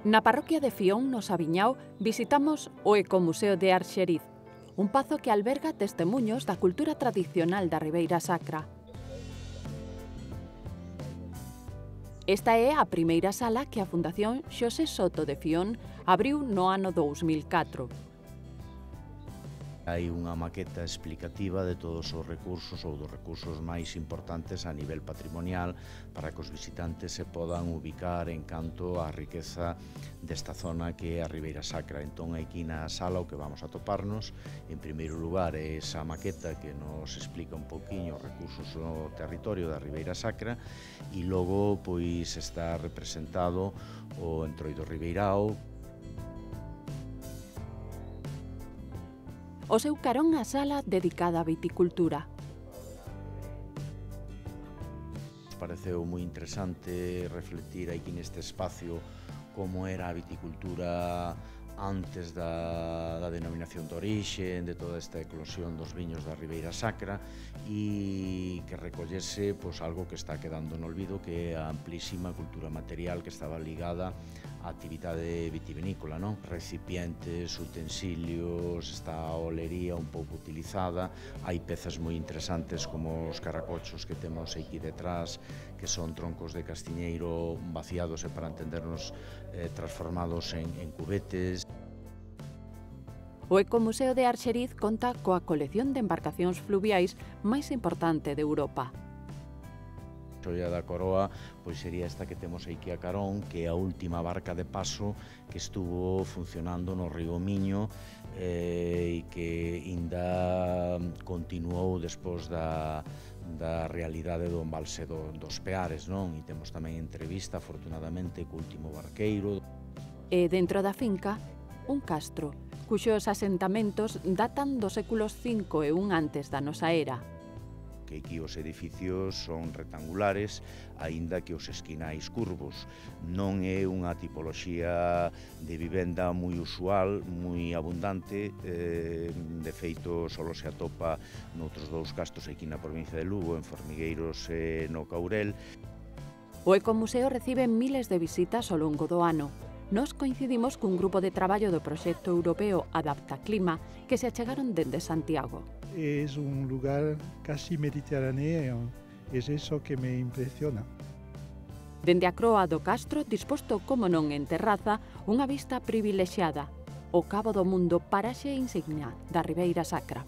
Na parroquia de Fión, no Sabiñao, visitamos o Ecomuseo de Arxeriz, un pazo que alberga testemuños da cultura tradicional da Ribeira Sacra. Esta é a primeira sala que a Fundación Xosé Soto de Fión abriu no ano 2004. Hai unha maqueta explicativa de todos os recursos ou dos recursos máis importantes a nivel patrimonial para que os visitantes se podan ubicar en canto á riqueza desta zona que é a Ribeira Sacra. Entón, aquí na sala o que vamos a toparnos, en primeiro lugar, é esa maqueta que nos explica un pouquiño os recursos do territorio da Ribeira Sacra e logo pois está representado o Entroido Ribeirao. O seu carón a sala dedicada á viticultura. Pareceu moi interesante refletir aquí neste espacio como era a viticultura antes da denominación de orixe, de toda esta eclosión dos viños da Ribeira Sacra e que recollese algo que está quedando no olvido, que é a amplísima cultura material que estaba ligada á actividade vitivinícola, non? Recipientes, utensilios, esta olería un pouco utilizada, hai pezas moi interesantes como os caracochos que temos aquí detrás, que son troncos de castiñeiro vaciados e, para entendernos, transformados en cubetes. O Ecomuseo de Arxeriz conta coa colección de embarcacións fluviais máis importante de Europa. A xoia da coroa sería esta que temos aquí a carón, que é a última barca de paso que estuvo funcionando no río Miño e que ainda continuou despois da realidade do embalse dos Peares, non? E temos tamén entrevista, afortunadamente, co último barqueiro. E dentro da finca, un castro, cuxos asentamentos datan dos séculos V e I antes da nosa era. Que aquí os edificios son rectangulares, aínda que os esquinais curvos. Non é unha tipoloxía de vivenda moi usual, moi abundante, de feito só se atopa noutros dous castros aquí na provincia de Lugo, en Formigueiros e no Caurel. O Ecomuseo recibe miles de visitas ao longo do ano. Nos coincidimos cun grupo de traballo do proxecto europeo Adaptaclima que se achegaron dende Santiago. Es un lugar casi mediterráneo, es eso que me impresiona. Dende a croa do castro, disposto como non en terraza, unha vista privilexiada, o Cabo do Mundo, paraxe insignia da Ribeira Sacra.